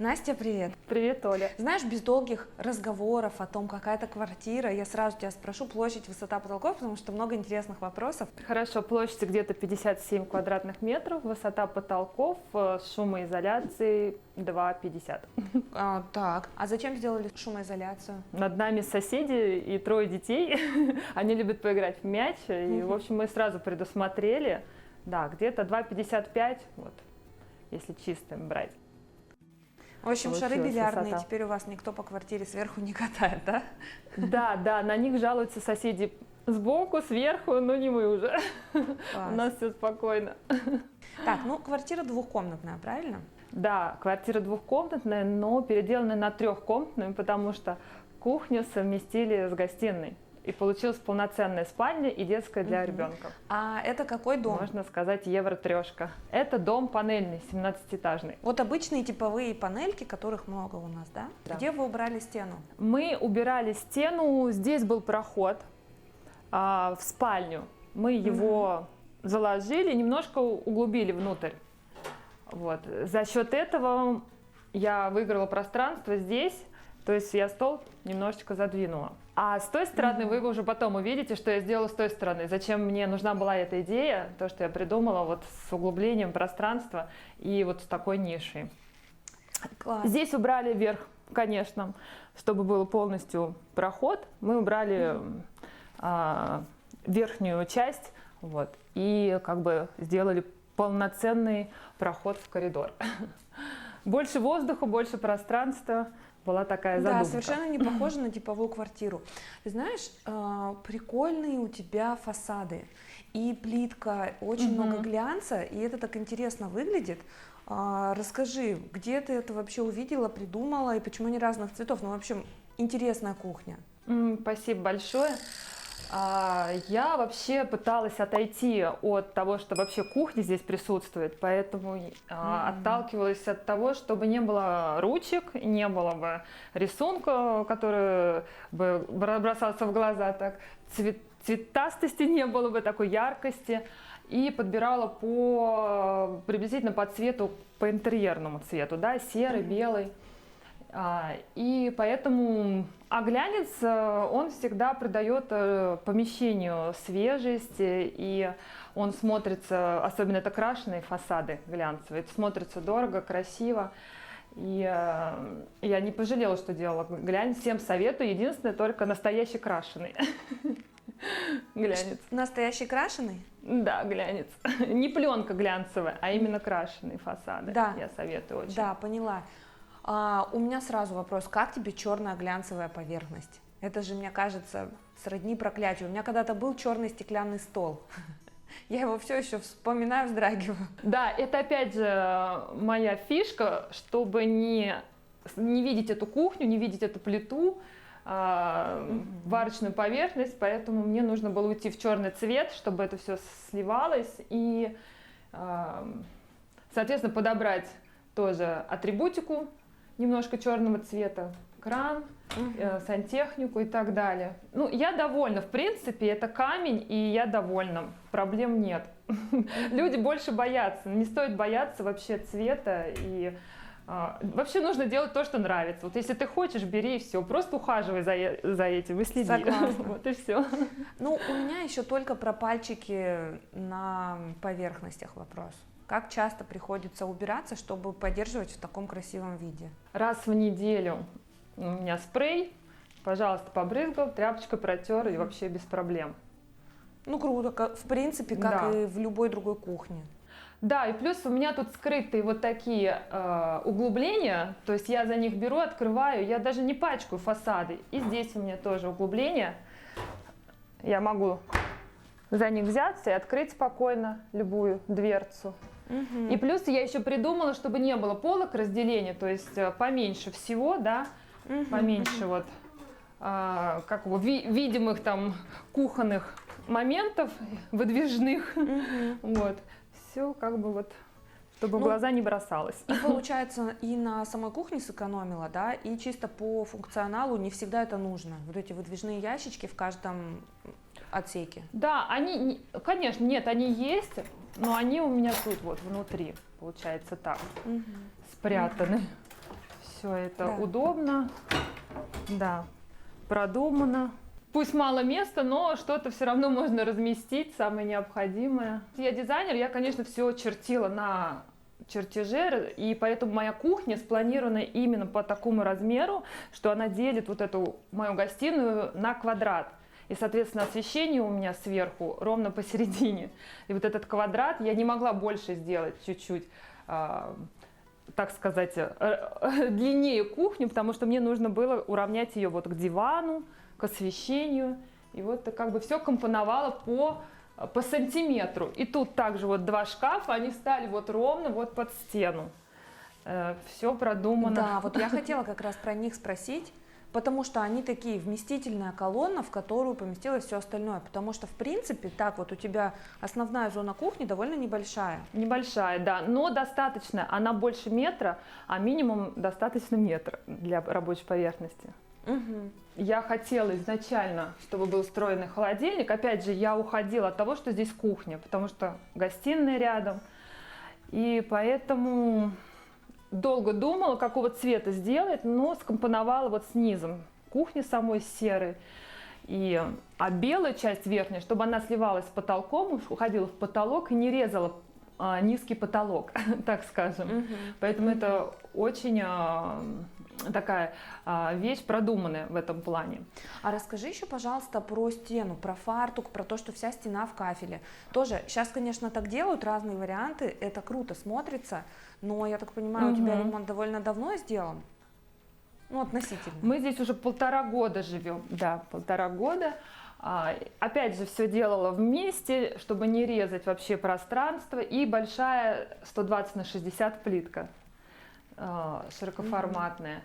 Настя, привет. Привет, Оля. Знаешь, без долгих разговоров о том, какая это квартира, я сразу тебя спрошу площадь, высота потолков, потому что много интересных вопросов. Хорошо, площадь где-то 57 квадратных метров, высота потолков с шумоизоляцией 2,50. Так, а зачем сделали шумоизоляцию? Над нами соседи и 3 детей. Они любят поиграть в мяч. И, в общем, мы сразу предусмотрели. Да, где-то 2,55, вот, если чистым брать. В общем, Получилась шары бильярдные, высота. теперь у вас никто по квартире сверху не катает, да? Да, на них жалуются соседи сбоку, сверху, но не мы уже. У нас все спокойно. Так, ну квартира двухкомнатная, правильно? Да, квартира двухкомнатная, но переделанная на трехкомнатную, потому что кухню совместили с гостиной. И получилась полноценная спальня и детская для ребенка. А это какой дом? Можно сказать, евро-трешка. Это дом панельный, 17-этажный. Вот обычные типовые панельки, которых много у нас, да? Да. Где вы убрали стену? Мы убирали стену, здесь был проход в спальню. Мы его заложили, немножко углубили внутрь. Вот. За счет этого я выиграла пространство здесь, то есть я стол немножечко задвинула. А с той стороны вы уже потом увидите, что я сделала с той стороны. Зачем мне нужна была эта идея, то, что я придумала вот с углублением пространства и вот с такой нишей. Класс. Здесь убрали вверх, конечно, чтобы был полностью проход. Мы убрали верхнюю часть, вот, и как бы сделали полноценный проход в коридор. Больше воздуха, больше пространства. Была такая задумка. Да, совершенно не похоже на типовую квартиру. Ты знаешь, прикольные у тебя фасады. И плитка, очень много глянца, и это так интересно выглядит. Расскажи, где ты это вообще увидела, придумала, и почему они разных цветов? Ну, в общем, интересная кухня. Спасибо большое. Я вообще пыталась отойти от того, что вообще кухня здесь присутствует, поэтому отталкивалась от того, чтобы не было ручек, не было бы рисунка, который бы бросался в глаза, так, цветастости не было бы, такой яркости, и подбирала приблизительно по цвету, по интерьерному цвету, да, серый, белый. И поэтому, глянец, он всегда придает помещению свежесть, и он смотрится, особенно это крашеные фасады глянцевые, это смотрится дорого, красиво. И я не пожалела, что делала глянец, всем советую, единственное, только настоящий крашеный глянец. Настоящий крашеный? Да, глянец. Не пленка глянцевая, а именно крашеные фасады. Да. Я советую очень. Да, поняла. У меня сразу вопрос, как тебе черная глянцевая поверхность? Это же, мне кажется, сродни проклятию. У меня когда-то был черный стеклянный стол. Я его все еще вспоминаю, вздрагиваю. Да, это опять же моя фишка, чтобы не видеть эту кухню, не видеть эту плиту, варочную поверхность, поэтому мне нужно было уйти в черный цвет, чтобы это все сливалось и, соответственно, подобрать тоже атрибутику немножко черного цвета, кран, сантехнику и так далее. Ну, я довольна, в принципе, это камень, и я довольна, проблем нет. Люди больше боятся, не стоит бояться вообще цвета, и вообще нужно делать то, что нравится. Вот если ты хочешь, бери и все, просто ухаживай за этим и следи. Согласна. Вот и все. Ну, у меня еще только про пальчики на поверхностях вопрос. Как часто приходится убираться, чтобы поддерживать в таком красивом виде? Раз в неделю у меня спрей, пожалуйста, побрызгал, тряпочкой протер и вообще без проблем. Ну, круто, в принципе, как и в любой другой кухне. Да, и плюс у меня тут скрытые вот такие углубления, то есть я за них беру, открываю, я даже не пачкаю фасады. И здесь у меня тоже углубления, я могу за них взяться и открыть спокойно любую дверцу. И плюс я еще придумала, чтобы не было полок разделения, то есть поменьше всего, да, поменьше вот как видимых там кухонных моментов выдвижных, вот, все как бы вот, чтобы в глаза не бросалось. И получается, и на самой кухне сэкономила, да, и чисто по функционалу не всегда это нужно, вот эти выдвижные ящички в каждом отсеке. Да, они, конечно, нет, они есть, но они у меня тут вот внутри, получается так, спрятаны. все это удобно, да, продумано. Пусть мало места, но что-то все равно можно разместить, самое необходимое. Я дизайнер, я, конечно, все чертила на чертеже, и поэтому моя кухня спланирована именно по такому размеру, что она делит вот эту мою гостиную на квадрат. И, соответственно, освещение у меня сверху ровно посередине. И вот этот квадрат я не могла больше сделать чуть-чуть, так сказать, длиннее кухню, потому что мне нужно было уравнять ее вот к дивану, к освещению. И вот как бы все компоновала по сантиметру. И тут также вот 2 шкафа, они стали вот ровно вот под стену. Все продумано. Да, вот я хотела как раз про них спросить, потому что они такие, вместительная колонна, в которую поместилось все остальное. Потому что, в принципе, так вот у тебя основная зона кухни довольно небольшая. Небольшая, да, но достаточно. Она больше метра, а минимум достаточно метра для рабочей поверхности. Угу. Я хотела изначально, чтобы был встроенный холодильник. Опять же, я уходила от того, что здесь кухня, потому что гостиная рядом. И поэтому долго думала, какого цвета сделать, но скомпоновала вот с низом кухни самой серой. А белая часть верхняя, чтобы она сливалась с потолком, уходила в потолок и не резала низкий потолок, так скажем. Поэтому это очень такая вещь продуманная в этом плане. А расскажи еще, пожалуйста, про стену, про фартук, про то, что вся стена в кафеле. Тоже сейчас, конечно, так делают, разные варианты, это круто смотрится, но, я так понимаю, у тебя ремонт довольно давно сделан? Ну, относительно. Мы здесь уже 1,5 года живем, да, 1,5 года. Опять же, все делала вместе, чтобы не резать вообще пространство. И большая 120 на 60 плитка, широкоформатная.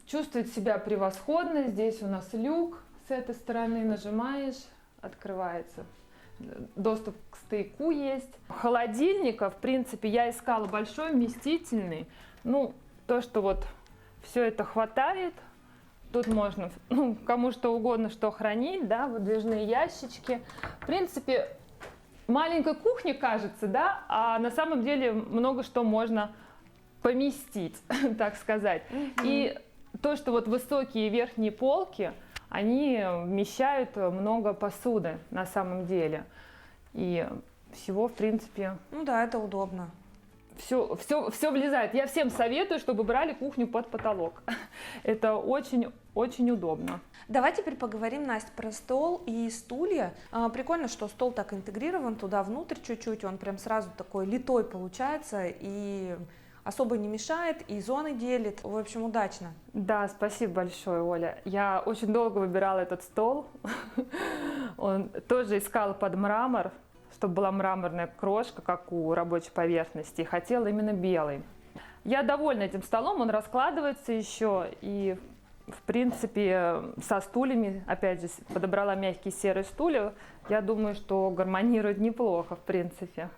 Чувствует себя превосходно. Здесь у нас люк с этой стороны. Нажимаешь, открывается. Доступ к стояку есть. Холодильника, в принципе, я искала большой, вместительный. Ну, то, что вот все это хватает. Тут можно, кому что угодно, что хранить, да, выдвижные ящички. В принципе, маленькая кухня кажется, да, а на самом деле много что можно поместить, так сказать. И то, что вот высокие верхние полки, они вмещают много посуды на самом деле. И всего, в принципе... Ну да, это удобно. Все влезает. Я всем советую, чтобы брали кухню под потолок. Это очень удобно. Давай теперь поговорим, Настя, про стол и стулья. Прикольно, что стол так интегрирован туда внутрь чуть-чуть, он прям сразу такой литой получается и особо не мешает, и зоны делит. В общем, удачно. Да, спасибо большое, Оля. Я очень долго выбирала этот стол. Он тоже искала под мрамор, чтобы была мраморная крошка, как у рабочей поверхности, и хотела именно белый. Я довольна этим столом, он раскладывается еще, и в принципе со стульями, опять же, подобрала мягкие серые стулья, я думаю, что гармонирует неплохо, в принципе.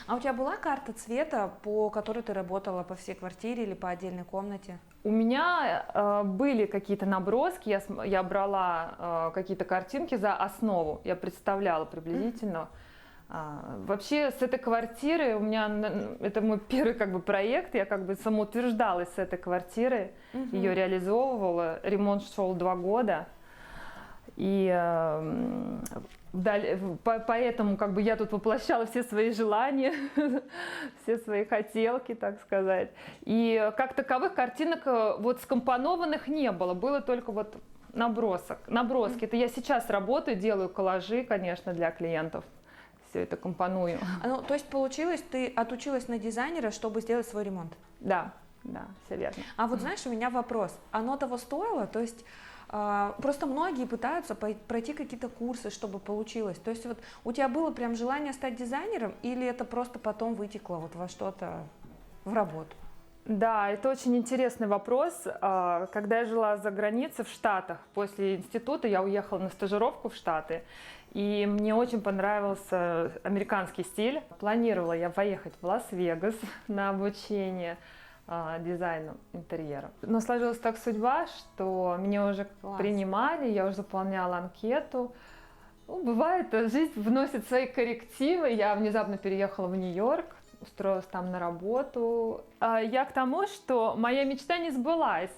А у тебя была карта цвета, по которой ты работала по всей квартире или по отдельной комнате? У меня были какие-то наброски, я брала какие-то картинки за основу, я представляла приблизительно. Вообще с этой квартиры у меня, это мой первый как бы проект, я как бы самоутверждалась с этой квартиры, ее реализовывала, ремонт шел 2 года. И поэтому как бы я тут воплощала все свои желания, все свои хотелки, так сказать. И как таковых картинок вот скомпонованных не было, было только вот наброски. Это я сейчас работаю, делаю коллажи, конечно, для клиентов. Все это компоную. Ну, то есть получилось, ты отучилась на дизайнера, чтобы сделать свой ремонт? Да, все верно. А вот знаешь, у меня вопрос, оно того стоило? То есть просто многие пытаются пройти какие-то курсы, чтобы получилось. То есть вот у тебя было прям желание стать дизайнером или это просто потом вытекло вот во что-то, в работу? Да, это очень интересный вопрос. Когда я жила за границей в Штатах, после института я уехала на стажировку в Штаты, и мне очень понравился американский стиль. Планировала я поехать в Лас-Вегас на обучение дизайну интерьера. Но сложилась так судьба, что меня уже принимали, я уже заполняла анкету. Ну, бывает, жизнь вносит свои коррективы. Я внезапно переехала в Нью-Йорк, устроилась там на работу. Я к тому, что моя мечта не сбылась.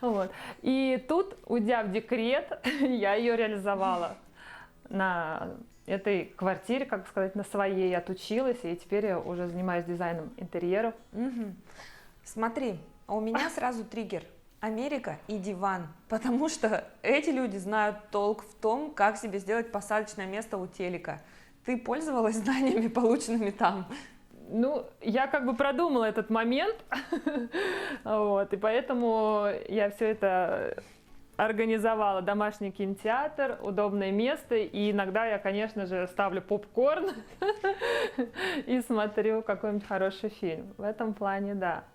Вот. И тут, уйдя в декрет, я ее реализовала на этой квартире, как сказать, на своей, отучилась, и теперь я уже занимаюсь дизайном интерьеров. Смотри, у меня сразу триггер. Америка и диван, потому что эти люди знают толк в том, как себе сделать посадочное место у телека. Ты пользовалась знаниями, полученными там? Ну, я как бы продумала этот момент, вот, и поэтому я все это организовала. Домашний кинотеатр, удобное место, и иногда я, конечно же, ставлю попкорн и смотрю какой-нибудь хороший фильм. В этом плане, да.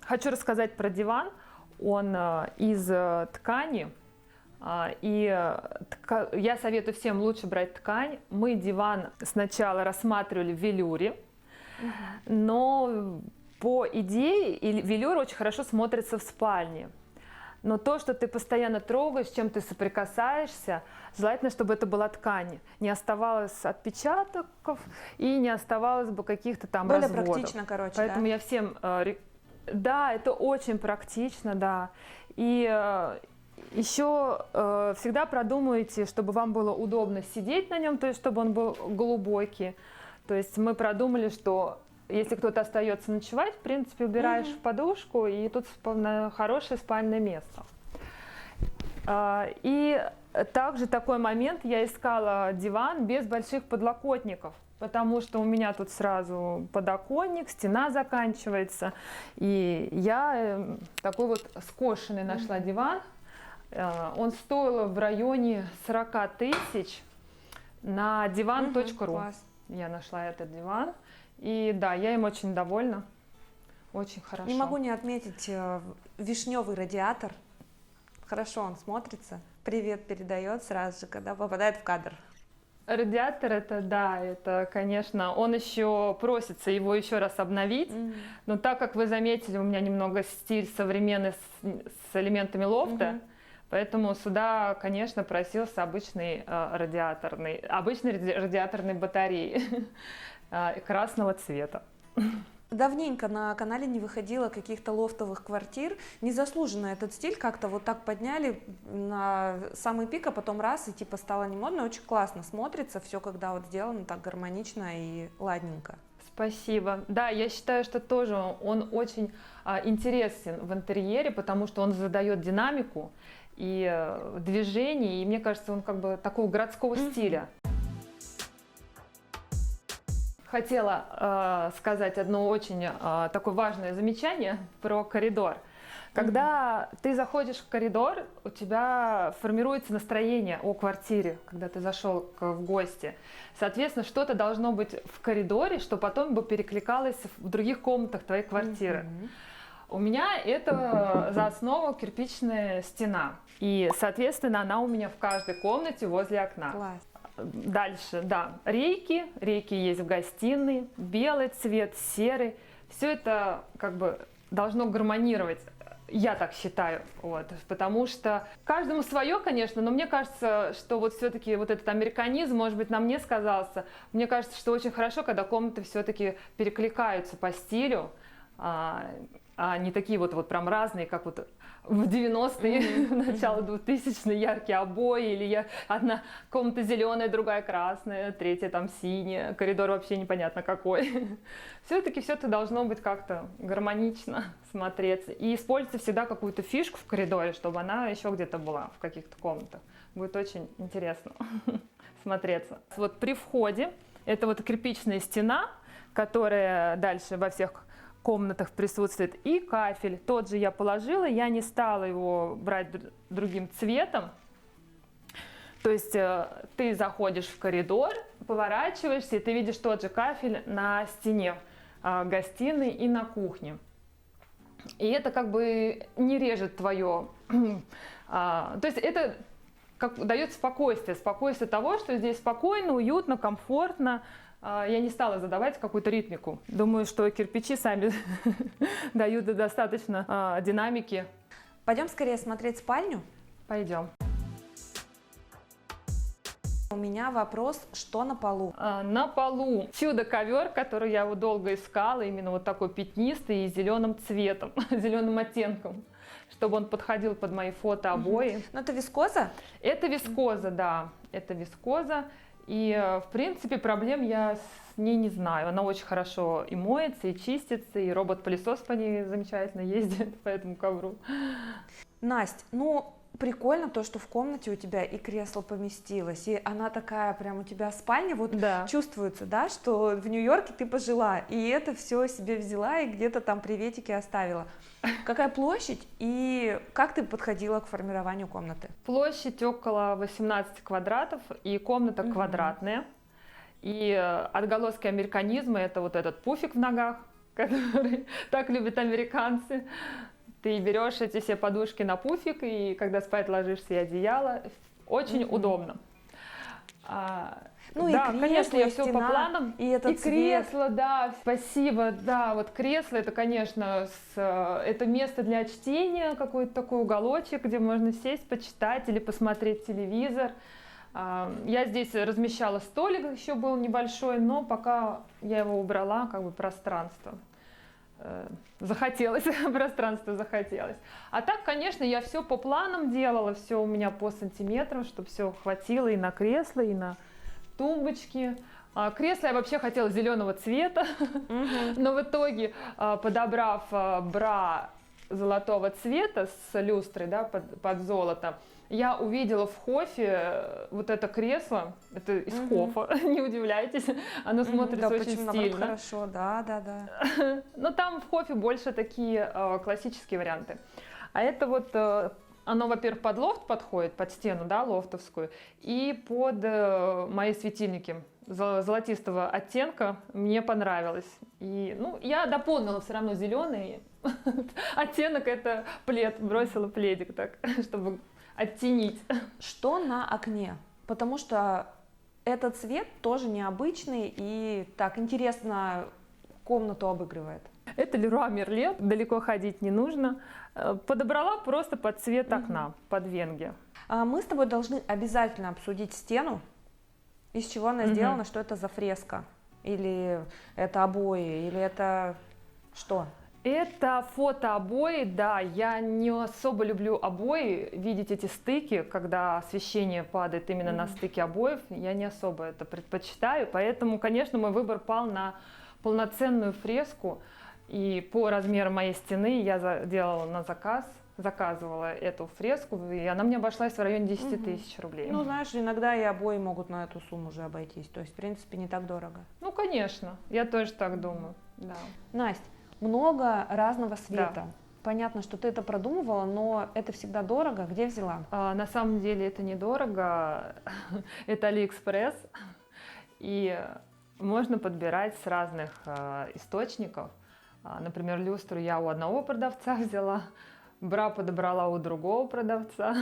Хочу рассказать про диван. Он из ткани, и я советую всем лучше брать ткань. Мы диван сначала рассматривали в велюре, но по идее велюр очень хорошо смотрится в спальне. Но то, что ты постоянно трогаешь, с чем ты соприкасаешься, желательно, чтобы это была ткань. Не оставалось отпечатков и не оставалось бы каких-то там более разводов. Практично, короче, поэтому да? Я всем... Да, это очень практично, да. И еще всегда продумайте, чтобы вам было удобно сидеть на нем, то есть чтобы он был глубокий. То есть мы продумали, что если кто-то остается ночевать, в принципе, убираешь в подушку, и тут хорошее спальное место. И также такой момент, я искала диван без больших подлокотников, потому что у меня тут сразу подоконник, стена заканчивается, и я такой вот скошенный нашла диван. Он стоил в районе 40 тысяч на divan.ru. Я нашла этот диван, и да, я им очень довольна, очень хорошо. Не могу не отметить вишневый радиатор. Хорошо он смотрится, привет передает сразу же, когда попадает в кадр. Радиатор это, конечно, он еще просится его еще раз обновить, но так как вы заметили, у меня немного стиль современный с элементами лофта, поэтому сюда, конечно, просился обычной радиаторной батареи красного цвета. Давненько на канале не выходило каких-то лофтовых квартир. Незаслуженно этот стиль как-то вот так подняли на самый пик, а потом раз, и типа стало не модно. Очень классно смотрится все, когда вот сделано так гармонично и ладненько. Спасибо. Да, я считаю, что тоже он очень интересен в интерьере, потому что он задает динамику и движение, и мне кажется, он как бы такого городского стиля. Хотела сказать одно очень такое важное замечание про коридор. Когда ты заходишь в коридор, у тебя формируется настроение о квартире, когда ты зашел в гости. Соответственно, что-то должно быть в коридоре, что потом бы перекликалось в других комнатах твоей квартиры. У меня это за основу кирпичная стена. И, соответственно, она у меня в каждой комнате возле окна. Класс. Дальше, да, рейки есть в гостиной, белый цвет, серый. Все это как бы должно гармонировать, я так считаю, вот, потому что каждому свое, конечно, но мне кажется, что вот все-таки вот этот американизм, может быть, на мне сказался. Мне кажется, что очень хорошо, когда комнаты все-таки перекликаются по стилю, а не такие вот прям разные, как вот в 90-е, начало 2000-е, яркие обои, или одна комната зеленая, другая красная, третья там синяя, коридор вообще непонятно какой. Все-таки все это должно быть как-то гармонично смотреться. И используйте всегда какую-то фишку в коридоре, чтобы она еще где-то была в каких-то комнатах. Будет очень интересно смотреться. Вот при входе, это вот кирпичная стена, которая дальше во всех комнатах присутствует, и кафель. Тот же я положила, я не стала его брать другим цветом. То есть ты заходишь в коридор, поворачиваешься, и ты видишь тот же кафель на стене гостиной и на кухне. И это как бы не режет твое... То есть это как дает спокойствие того, что здесь спокойно, уютно, комфортно. Я не стала задавать какую-то ритмику. Думаю, что кирпичи сами дают достаточно динамики. Пойдем скорее смотреть спальню. Пойдем. У меня вопрос, что на полу? На полу чудо-ковер, который я вот долго искала, именно вот такой пятнистый и зеленым цветом, зеленым оттенком, чтобы он подходил под мои фотообои. Ну, это вискоза? Это вискоза, да, это вискоза. И, в принципе, проблем я с ней не знаю. Она очень хорошо и моется, и чистится, и робот-пылесос по ней замечательно ездит по этому ковру. Насть, ну, прикольно то, что в комнате у тебя и кресло поместилось, и она такая прям у тебя спальня, вот Да. чувствуется, да, что в Нью-Йорке ты пожила, и это все себе взяла и где-то там приветики оставила. Какая площадь и как ты подходила к формированию комнаты? Площадь около 18 квадратов, и комната квадратная. И отголоски американизма — это вот этот пуфик в ногах, который так любят американцы. Ты берешь эти все подушки на пуфик, и когда спать ложишься, и одеяло. Очень удобно. Ну да, и кресло, конечно, я и все по стена, планам. и этот цвет. Кресло, да, спасибо. Да, вот кресло — это, конечно, это место для чтения, какой-то такой уголочек, где можно сесть, почитать или посмотреть телевизор. Я здесь размещала столик, еще был небольшой, но пока я его убрала, как бы пространство захотелось, пространство захотелось. А так, конечно, я все по планам делала, все у меня по сантиметрам, чтобы все хватило и на кресло, и на тумбочки. Кресло я вообще хотела зеленого цвета, но в итоге, подобрав бра золотого цвета с люстрой, да, под золото, я увидела в Хофе вот это кресло, это из Хофа, не удивляйтесь, оно смотрится да, очень почему? стильно. Хорошо, да. Но там в Хофе больше такие классические варианты. А это вот, оно, во-первых, под лофт подходит, под стену, да, лофтовскую, и под мои светильники золотистого оттенка мне понравилось. И, ну, я дополнила все равно зеленый оттенок, это плед, бросила пледик так, чтобы оттенить. Что на окне? Потому что этот цвет тоже необычный и так интересно комнату обыгрывает. Это Леруа Мерлен, далеко ходить не нужно. Подобрала просто под цвет окна, под венги. Мы с тобой должны обязательно обсудить стену, из чего она сделана, что это за фреска, или это обои, или это что? Это фотообои, да, я не особо люблю обои, видеть эти стыки, когда освещение падает именно на стыки обоев, я не особо это предпочитаю, поэтому, конечно, мой выбор пал на полноценную фреску, и по размеру моей стены я делала на заказ, заказывала эту фреску, и она мне обошлась в районе 10 тысяч рублей. Ну, знаешь, иногда и обои могут на эту сумму уже обойтись, то есть, в принципе, не так дорого. Ну, конечно, я тоже так думаю, да. Настя, много разного света. Да. Понятно, что ты это продумывала, но это всегда дорого. Где взяла? На самом деле это недорого, это Алиэкспресс, и можно подбирать с разных источников. Например, люстру я у одного продавца взяла, бра подобрала у другого продавца.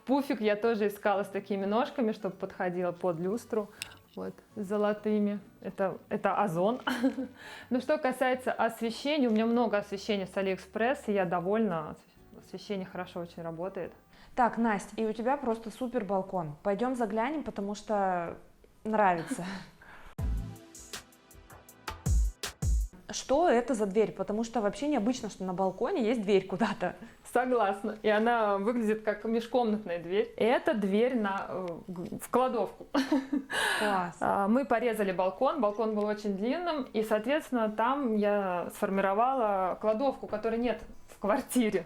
Пуфик я тоже искала с такими ножками, чтобы подходила под люстру. Вот, золотыми. Это Озон. Но что касается освещения, у меня много освещения с Алиэкспресс, и я довольна. Освещение хорошо очень работает. Так, Настя, и у тебя просто супер балкон. Пойдем заглянем, потому что нравится. Что это за дверь? Потому что вообще необычно, что на балконе есть дверь куда-то. Согласна. И она выглядит как межкомнатная дверь. Это дверь в кладовку. Класс. Мы порезали балкон был очень длинным, и, соответственно, там я сформировала кладовку, которой нет в квартире.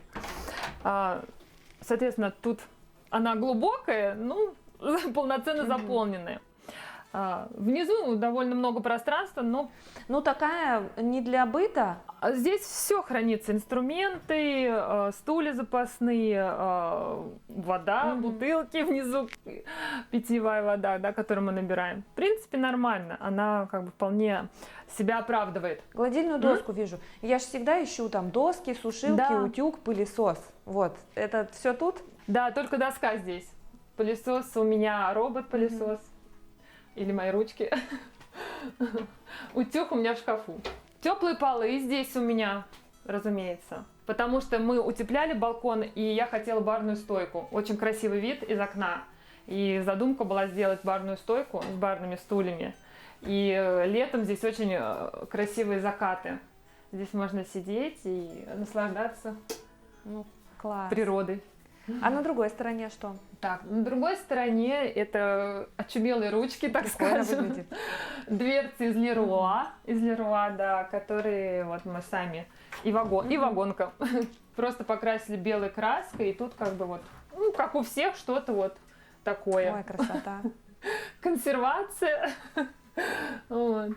Соответственно, тут она глубокая, ну, полноценно заполненная. Внизу довольно много пространства, но... Ну, такая не для быта. Здесь все хранится. Инструменты, стулья запасные, вода, бутылки внизу, питьевая вода, да, которую мы набираем. В принципе, нормально. Она как бы вполне себя оправдывает. Гладильную доску вижу. Я же всегда ищу там доски, сушилки, Да. утюг, пылесос. Вот. Это все тут? Да, только доска здесь. Пылесос у меня робот-пылесос. Или мои ручки. Утюг у меня в шкафу. Теплые полы здесь у меня, разумеется. Потому что мы утепляли балкон, и я хотела барную стойку. Очень красивый вид из окна. И задумка была сделать барную стойку с барными стульями. И летом здесь очень красивые закаты. Здесь можно сидеть и наслаждаться Класс. природой. А на другой стороне что? Так, на другой стороне это очумелые ручки, так Прикольно скажем. выглядит. Дверцы из Леруа, да, которые вот мы сами, и вагонка. Просто покрасили белой краской, и тут как бы вот, как у всех, что-то вот такое. Ой, красота. Консервация. Вот.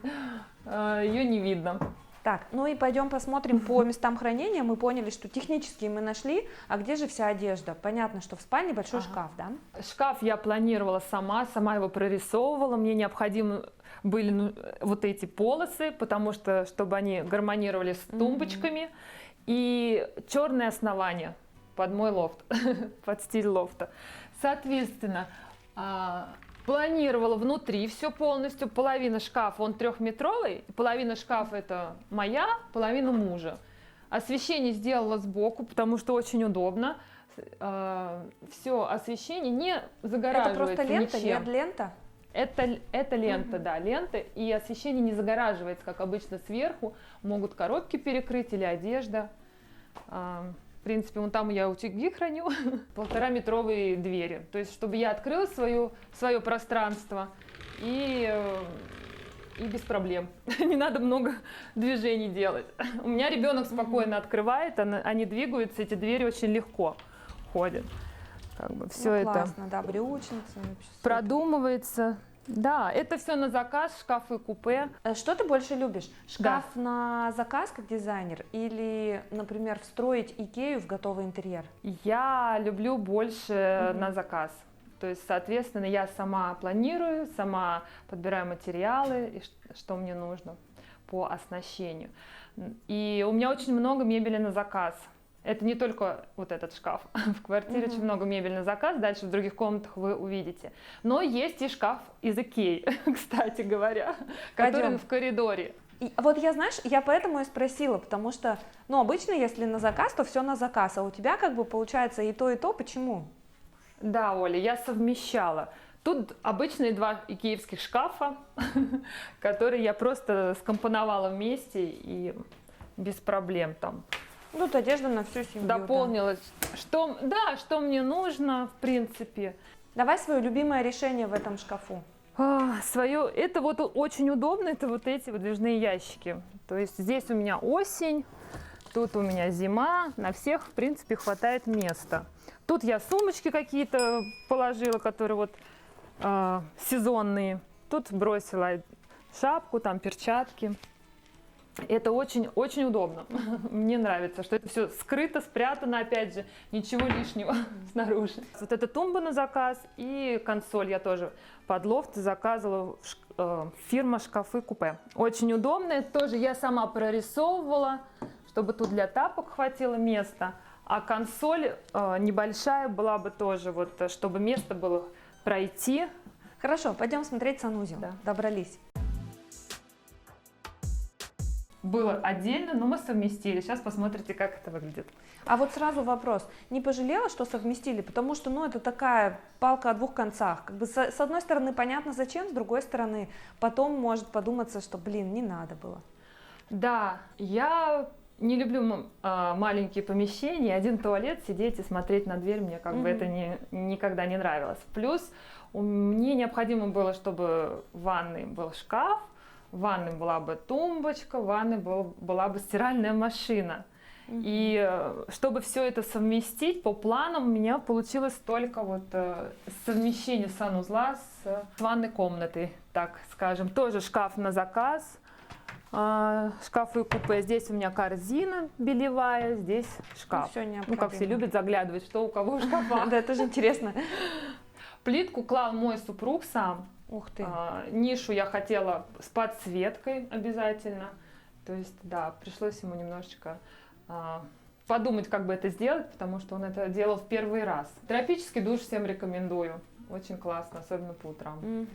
Ее не видно. Так, ну и пойдем посмотрим по местам хранения. Мы поняли, что технически мы нашли, а где же вся одежда? Понятно, что в спальне большой шкаф, да? Шкаф я планировала сама его прорисовывала. Мне необходимы были вот эти полосы, потому что, чтобы они гармонировали с тумбочками. И черное основание под мой лофт, под стиль лофта. Соответственно, планировала внутри все полностью. Половина шкафа, он 3-метровый, половина шкафа это моя, половина мужа. Освещение сделала сбоку, потому что очень удобно. Все освещение не загораживается. Это просто лента, ничем. нет лента? Это лента, да, лента, и освещение не загораживается, как обычно сверху. Могут коробки перекрыть или одежда. В принципе, вон там я утюги храню, 1,5-метровые двери. То есть, чтобы я открыла свое пространство и без проблем. Не надо много движений делать. У меня ребенок спокойно открывает, они двигаются, эти двери очень легко ходят. Как бы все это классно, да, брючницы. продумывается. Да, это все на заказ, шкафы купе. Что ты больше любишь? Шкаф на заказ как дизайнер или, например, встроить Икею в готовый интерьер? Я люблю больше на заказ. То есть, соответственно, я сама планирую, сама подбираю материалы, и что мне нужно по оснащению. И у меня очень много мебели на заказ. Это не только вот этот шкаф. В квартире очень много мебели на заказ, дальше в других комнатах вы увидите. Но есть и шкаф из Икеи, кстати говоря, который в коридоре. Вот я, знаешь, я поэтому и спросила, потому что, обычно, если на заказ, то все на заказ, а у тебя как бы получается и то, почему? Да, Оля, я совмещала. Тут обычные 2 икеевских шкафа, которые я просто скомпоновала вместе и без проблем там. Тут одежда на всю семью. Дополнилось, да. Что мне нужно, в принципе. Давай свое любимое решение в этом шкафу. Это вот очень удобно, это вот эти выдвижные ящики. То есть здесь у меня осень, тут у меня зима, на всех, в принципе, хватает места. Тут я сумочки какие-то положила, которые вот сезонные. Тут бросила шапку, там перчатки. Это очень удобно. Мне нравится, что это все скрыто, спрятано, опять же, ничего лишнего снаружи. Вот эта тумба на заказ и консоль я тоже под лофт заказывала, фирма «Шкафы купе». Очень удобно, это тоже я сама прорисовывала, чтобы тут для тапок хватило места. А консоль небольшая была бы тоже, вот, чтобы место было пройти. Хорошо, пойдем смотреть санузел. Да. Добрались. Было отдельно, но мы совместили. Сейчас посмотрите, как это выглядит. А вот сразу вопрос. Не пожалела, что совместили? Потому что, это такая палка о двух концах. Как бы с одной стороны, понятно зачем, с другой стороны, потом может подуматься, что, не надо было. Да, я не люблю маленькие помещения. Один туалет, сидеть и смотреть на дверь, мне как бы это никогда не нравилось. Плюс мне необходимо было, чтобы в ванной был шкаф, в ванной была бы тумбочка, в ванной была бы стиральная машина. И чтобы все это совместить, по планам у меня получилось только вот совмещение санузла с ванной комнатой, так скажем. Тоже шкаф на заказ, шкафы купе. Здесь у меня корзина белевая, здесь шкаф. Как все любят заглядывать, что у кого в шкафах. Да, это же интересно. Плитку клал мой супруг сам. Ух ты. Нишу я хотела с подсветкой обязательно. То есть, да, пришлось ему немножечко подумать, как бы это сделать, потому что он это делал в первый раз. Тропический душ всем рекомендую. Очень классно, особенно по утрам.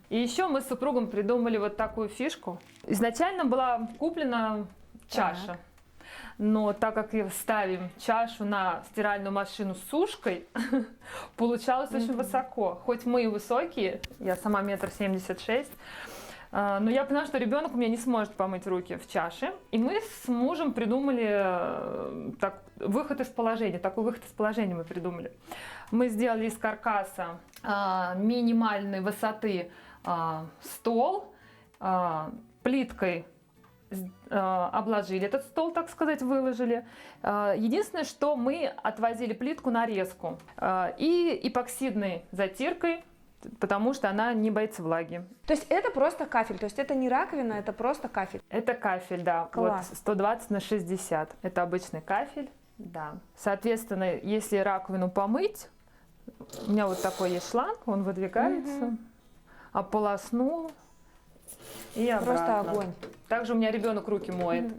И еще мы с супругом придумали вот такую фишку. Изначально была куплена чаша. но так как ставим чашу на стиральную машину с сушкой, получалось очень высоко. Хоть мы и высокие, я сама 1,76 м, но я поняла, что ребенок у меня не сможет помыть руки в чаше. И мы с мужем придумали выход из положения. Такой выход из положения мы придумали. Мы сделали из каркаса минимальной высоты стол, плиткой обложили этот стол, так сказать, выложили. Единственное, что мы отвозили плитку на резку и эпоксидной затиркой, потому что она не боится влаги. То есть это просто кафель, то есть это не раковина, это просто кафель? Это кафель, да. Класс. Вот 120 на 60. Это обычный кафель, да. Соответственно, если раковину помыть, у меня вот такой есть шланг, он выдвигается, ополоснул и обратно. Просто огонь. Также у меня ребенок руки моет.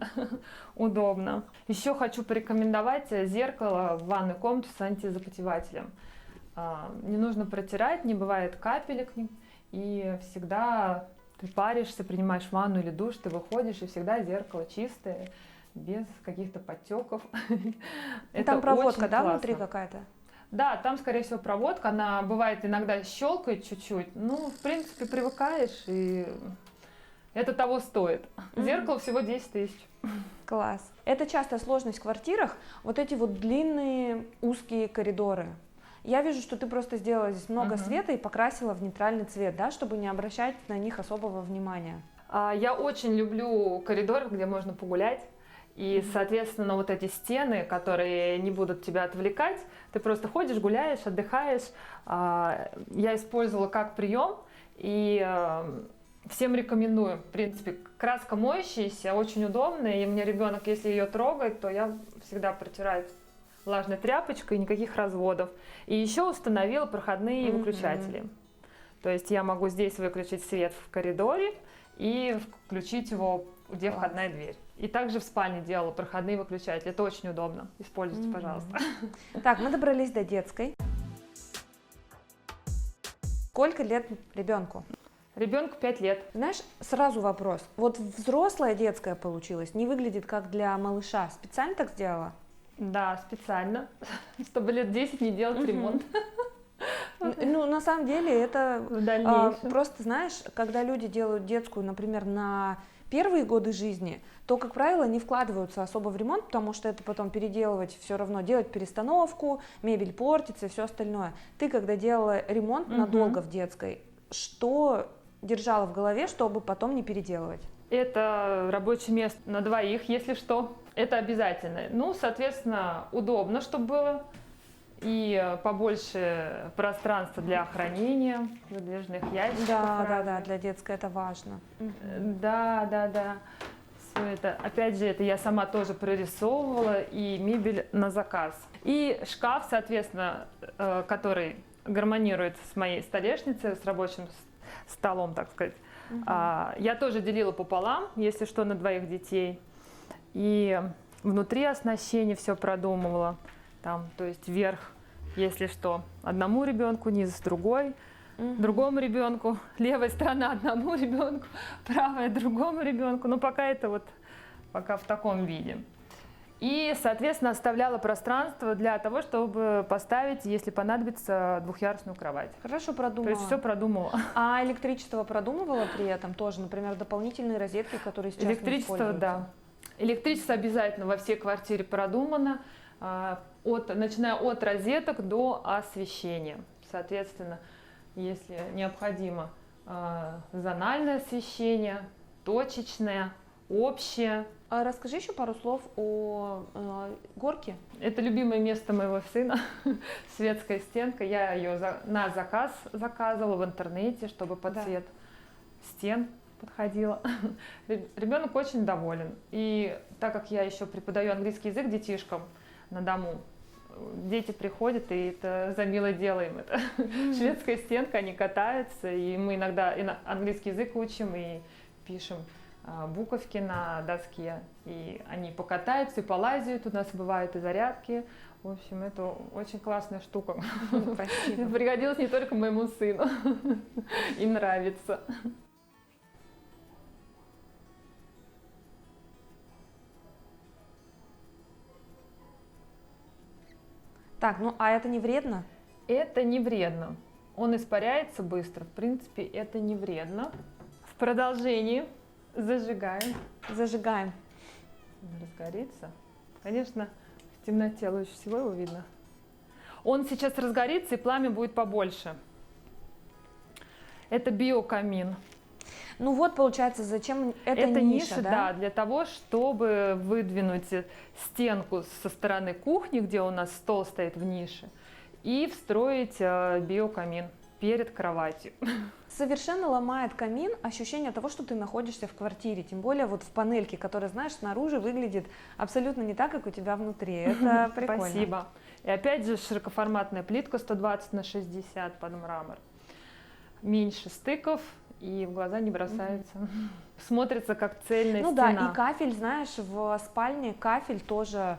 Удобно. Еще хочу порекомендовать зеркало в ванной комнате с антизапотевателем. Не нужно протирать, не бывает капелек, и всегда ты паришься, принимаешь ванну или душ, ты выходишь, и всегда зеркало чистое, без каких-то подтеков. Там проводка, да, внутри какая-то? Да, там, скорее всего, проводка, она бывает иногда щелкает чуть-чуть, ну, в принципе, привыкаешь, и это того стоит. Зеркало всего 10 тысяч. Класс. Это частая сложность в квартирах, вот эти вот длинные узкие коридоры. Я вижу, что ты просто сделала здесь много света и покрасила в нейтральный цвет, да, чтобы не обращать на них особого внимания. Я очень люблю коридоры, где можно погулять. И, соответственно, вот эти стены, которые не будут тебя отвлекать, ты просто ходишь, гуляешь, отдыхаешь. Я использовала как прием, и всем рекомендую. В принципе, краска моющаяся, очень удобная, и мне ребенок, если ее трогает, то я всегда протираю влажной тряпочкой, никаких разводов. И еще установила проходные выключатели. То есть я могу здесь выключить свет в коридоре и включить его, где входная дверь. И также в спальне делала проходные выключатели. Это очень удобно. Используйте, пожалуйста. Так, мы добрались до детской. Сколько лет ребенку? Ребенку 5 лет. Знаешь, сразу вопрос. Вот взрослая детская получилась, не выглядит как для малыша. Специально так сделала? Да, специально, чтобы лет 10 не делать ремонт. Ну, на самом деле, это В дальнейшем. просто, знаешь, когда люди делают детскую, например, на первые годы жизни, то, как правило, не вкладываются особо в ремонт, потому что это потом переделывать все равно, делать перестановку, мебель портится и все остальное. Ты, когда делала ремонт надолго в детской, что держала в голове, чтобы потом не переделывать? Это рабочее место на двоих, если что. Это обязательно. Ну, соответственно, удобно, чтобы было. И побольше пространства для хранения выдвижных ящиков. Да, для детской это важно. Да. Все это, опять же, это я сама тоже прорисовывала, и мебель на заказ. И шкаф, соответственно, который гармонирует с моей столешницей, с рабочим столом, так сказать. Я тоже делила пополам, если что, на двоих детей. И внутри оснащения все продумывала. Там, то есть верх, если что, одному ребенку, низ другой, другому ребенку, левая сторона одному ребенку, правая другому ребенку. Но пока это вот пока в таком виде. И, соответственно, оставляла пространство для того, чтобы поставить, если понадобится, двухъярусную кровать. Хорошо продумала. То есть все продумала. А электричество продумывала при этом тоже? Например, дополнительные розетки, которые сейчас Электричество, да. Электричество обязательно во всей квартире продумано, начиная от розеток до освещения. Соответственно, если необходимо зональное освещение, точечное, общее. А расскажи еще пару слов о горке. Это любимое место моего сына, светская стенка. Я ее на заказ заказывала в интернете, чтобы под цвет стен подходила. Ребенок очень доволен. И так как я еще преподаю английский язык детишкам на дому, дети приходят, и это за милое делаем. Это шведская стенка, они катаются, и мы иногда английский язык учим и пишем буковки на доске, и они покатаются и полазят, у нас бывают и зарядки. В общем, это очень классная штука. Спасибо. Пригодилась не только моему сыну. Им нравится. Так, ну а это не вредно? Это не вредно. Он испаряется быстро. В принципе, это не вредно. В продолжении зажигаем. Зажигаем. Он разгорится. Конечно, в темноте лучше всего его видно. Он сейчас разгорится, и пламя будет побольше. Это биокамин. Ну вот, получается, зачем Это ниша, да? для того, чтобы выдвинуть стенку со стороны кухни, где у нас стол стоит в нише, и встроить биокамин перед кроватью. Совершенно ломает камин ощущение того, что ты находишься в квартире, тем более вот в панельке, которая, знаешь, снаружи выглядит абсолютно не так, как у тебя внутри. Это прикольно. Спасибо. И опять же широкоформатная плитка 120 на 60 под мрамор. Меньше стыков и в глаза не бросается. Смотрится как цельная ну стена. Да, и кафель, знаешь, в спальне кафель тоже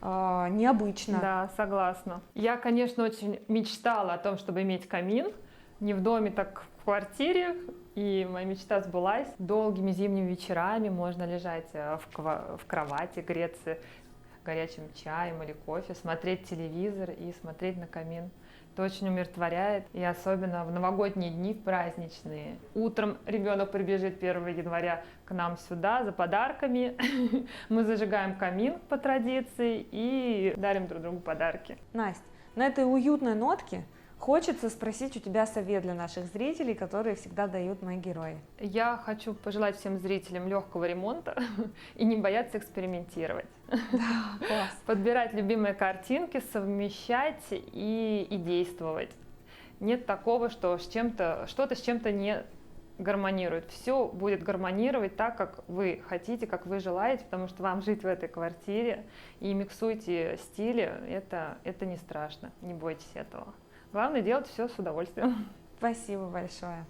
необычно. Да, согласна. Я, конечно, очень мечтала о том, чтобы иметь камин. Не в доме, так в квартире. И моя мечта сбылась. Долгими зимними вечерами можно лежать в кровати, греться горячим чаем или кофе, смотреть телевизор и смотреть на камин. Это очень умиротворяет, и особенно в новогодние дни, в праздничные. Утром ребенок прибежит 1 января к нам сюда за подарками. Мы зажигаем камин по традиции и дарим друг другу подарки. Настя, на этой уютной нотке хочется спросить у тебя совет для наших зрителей, которые всегда дают мои герои. Я хочу пожелать всем зрителям легкого ремонта и не бояться экспериментировать. Да, класс. Подбирать любимые картинки, совмещать и действовать. Нет такого, что что-то с чем-то не гармонирует. Все будет гармонировать так, как вы хотите, как вы желаете, потому что вам жить в этой квартире. И миксуйте стили, это не страшно, не бойтесь этого. Главное делать все с удовольствием. Спасибо большое.